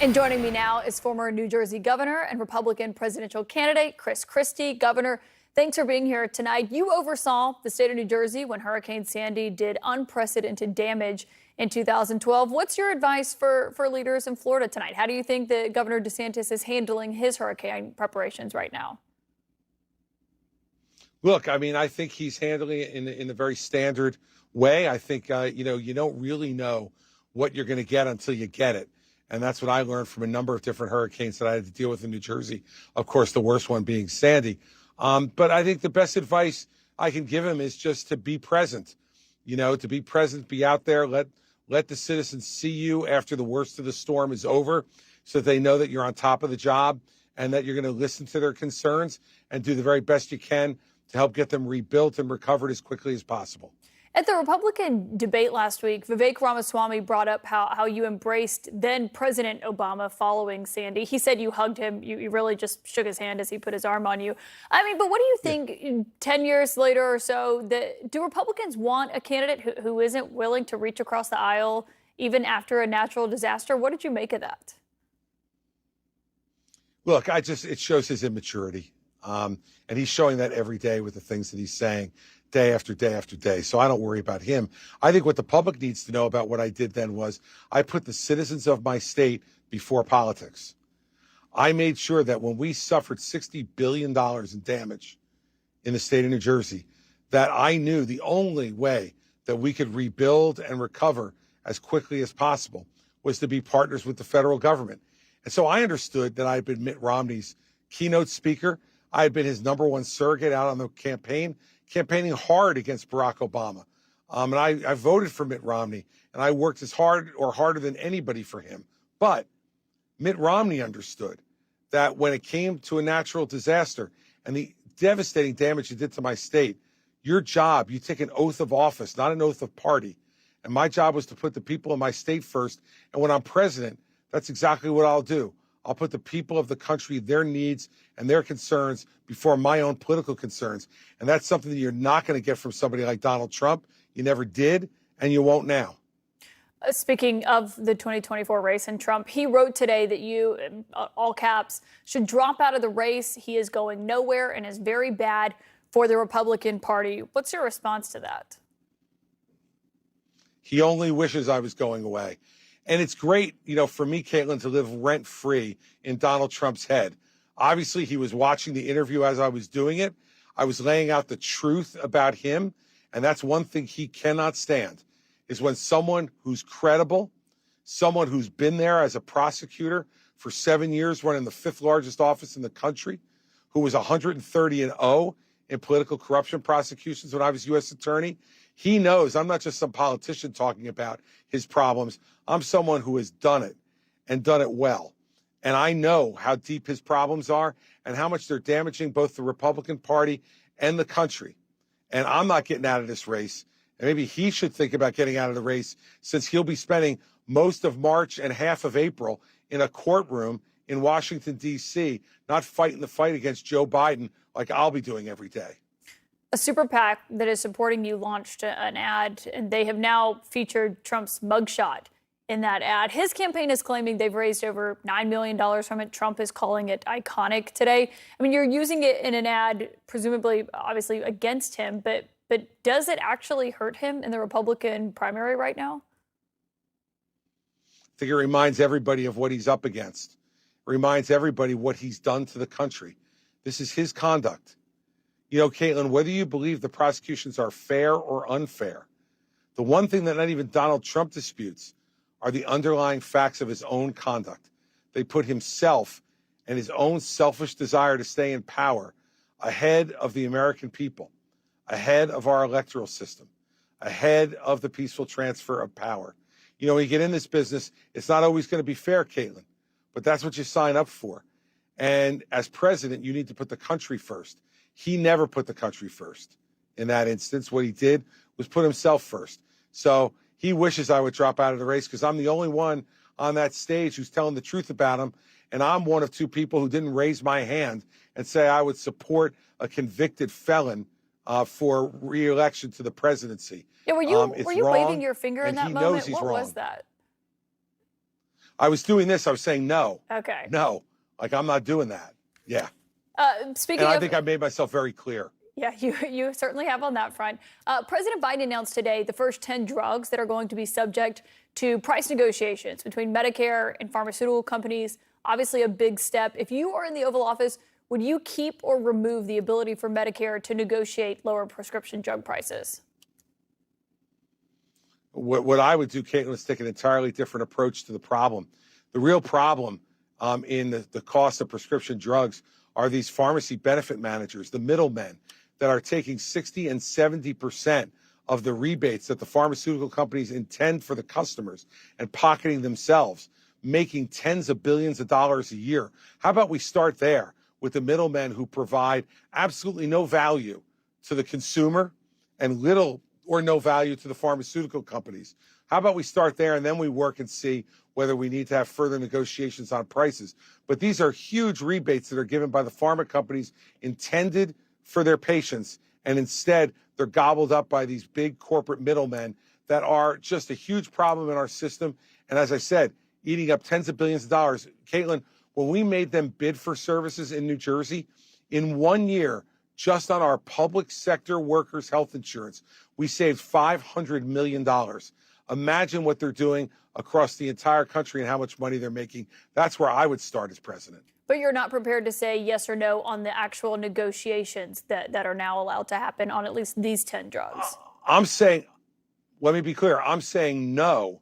And joining me now is former New Jersey governor and Republican presidential candidate Chris Christie. Governor, thanks for being here tonight. You oversaw the state of New Jersey when Hurricane Sandy did unprecedented damage in 2012. What's your advice for leaders in Florida tonight? How do you think that Governor DeSantis is handling his hurricane preparations right now? Look, I mean, I think he's handling it in a very standard way. I think, you don't really know what you're going to get until you get it. And that's what I learned from a number of different hurricanes that I had to deal with in New Jersey. Of course, the worst one being Sandy. But I think the best advice I can give him is just to be present, to be present, be out there, let the citizens see you after the worst of the storm is over so that they know that you're on top of the job and that you're going to listen to their concerns and do the very best you can to help get them rebuilt and recovered as quickly as possible. At the Republican debate last week, Vivek Ramaswamy brought up how you embraced then President Obama following Sandy. He said you hugged him. You really just shook his hand as he put his arm on you. I mean, but what do you think 10 years later or so, do Republicans want a candidate who isn't willing to reach across the aisle even after a natural disaster? What did you make of that? Look, it shows his immaturity. And he's showing that every day with the things that he's saying day after day after day. So I don't worry about him. I think what the public needs to know about what I did then was I put the citizens of my state before politics. I made sure that when we suffered $60 billion in damage in the state of New Jersey, that I knew the only way that we could rebuild and recover as quickly as possible was to be partners with the federal government. And so I understood that I had been Mitt Romney's keynote speaker. I had been his number one surrogate out on the campaigning hard against Barack Obama. And I voted for Mitt Romney, and I worked as hard or harder than anybody for him. But Mitt Romney understood that when it came to a natural disaster and the devastating damage it did to my state, your job, you take an oath of office, not an oath of party. And my job was to put the people of my state first. And when I'm president, that's exactly what I'll do. I'll put the people of the country, their needs and their concerns before my own political concerns. And that's something that you're not going to get from somebody like Donald Trump. You never did, and you won't now. Speaking of the 2024 race and Trump, he wrote today that you, in all caps, should drop out of the race. He is going nowhere and is very bad for the Republican Party. What's your response to that? He only wishes I was going away. And it's great, for me, Caitlin, to live rent-free in Donald Trump's head. Obviously, he was watching the interview as I was doing it. I was laying out the truth about him. And that's one thing he cannot stand, is when someone who's credible, someone who's been there as a prosecutor for 7 years, running the fifth largest office in the country, who was 130-0 in political corruption prosecutions when I was U.S. attorney, he knows I'm not just some politician talking about his problems. I'm someone who has done it and done it well. And I know how deep his problems are and how much they're damaging both the Republican Party and the country. And I'm not getting out of this race. And maybe he should think about getting out of the race, since he'll be spending most of March and half of April in a courtroom in Washington, D.C., not fighting the fight against Joe Biden like I'll be doing every day. A super PAC that is supporting you launched an ad, and they have now featured Trump's mugshot in that ad. His campaign is claiming they've raised over $9 million from it. Trump is calling it iconic today. I mean, you're using it in an ad, presumably, obviously, against him, but does it actually hurt him in the Republican primary right now? I think it reminds everybody of what he's up against. It reminds everybody what he's done to the country. This is his conduct. Caitlin, whether you believe the prosecutions are fair or unfair, the one thing that not even Donald Trump disputes are the underlying facts of his own conduct. They put himself and his own selfish desire to stay in power ahead of the American people, ahead of our electoral system, ahead of the peaceful transfer of power. When you get in this business, it's not always going to be fair, Caitlin, but that's what you sign up for. And as president, you need to put the country first. He never put the country first. In that instance, what he did was put himself first. So he wishes I would drop out of the race, because I'm the only one on that stage who's telling the truth about him. And I'm one of two people who didn't raise my hand and say I would support a convicted felon for re-election to the presidency. Yeah, were you waving your finger in that moment? What was that? I was doing this. I was saying no. Okay. No. Like, I'm not doing that. Yeah. Speaking And I of, think I made myself very clear. yeah, you certainly have on that front. President Biden announced today the first 10 drugs that are going to be subject to price negotiations between Medicare and pharmaceutical companies. Obviously, a big step. If you are in the Oval Office, would you keep or remove the ability for Medicare to negotiate lower prescription drug prices? What I would do, Caitlin, is take an entirely different approach to the problem. The real problem in the cost of prescription drugs are these pharmacy benefit managers, the middlemen, that are taking 60 and 70% of the rebates that the pharmaceutical companies intend for the customers and pocketing themselves, making tens of billions of dollars a year. How about we start there with the middlemen who provide absolutely no value to the consumer and little or no value to the pharmaceutical companies? How about we start there and then we work and see whether we need to have further negotiations on prices? But these are huge rebates that are given by the pharma companies intended for their patients, and instead they're gobbled up by these big corporate middlemen that are just a huge problem in our system. And as I said, eating up tens of billions of dollars. Caitlin, when we made them bid for services in New Jersey, in 1 year, just on our public sector workers' health insurance, we saved $500 million. Imagine what they're doing across the entire country and how much money they're making. That's where I would start as president. But you're not prepared to say yes or no on the actual negotiations that are now allowed to happen on at least these 10 drugs. I'm saying, let me be clear, I'm saying no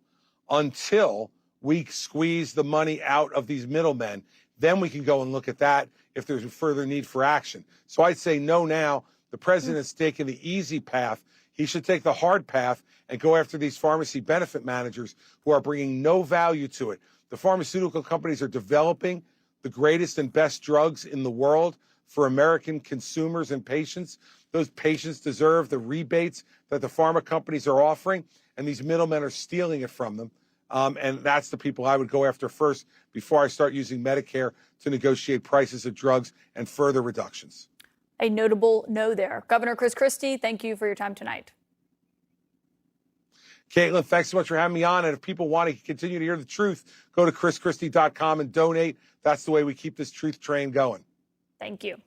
until we squeeze the money out of these middlemen. Then we can go and look at that if there's a further need for action. So I'd say no now. The president's taken the easy path. He should take the hard path and go after these pharmacy benefit managers who are bringing no value to it. The pharmaceutical companies are developing the greatest and best drugs in the world for American consumers and patients. Those patients deserve the rebates that the pharma companies are offering, and these middlemen are stealing it from them. And that's the people I would go after first before I start using Medicare to negotiate prices of drugs and further reductions. A notable no there. Governor Chris Christie, thank you for your time tonight. Caitlin, thanks so much for having me on. And if people want to continue to hear the truth, go to chrischristie.com and donate. That's the way we keep this truth train going. Thank you.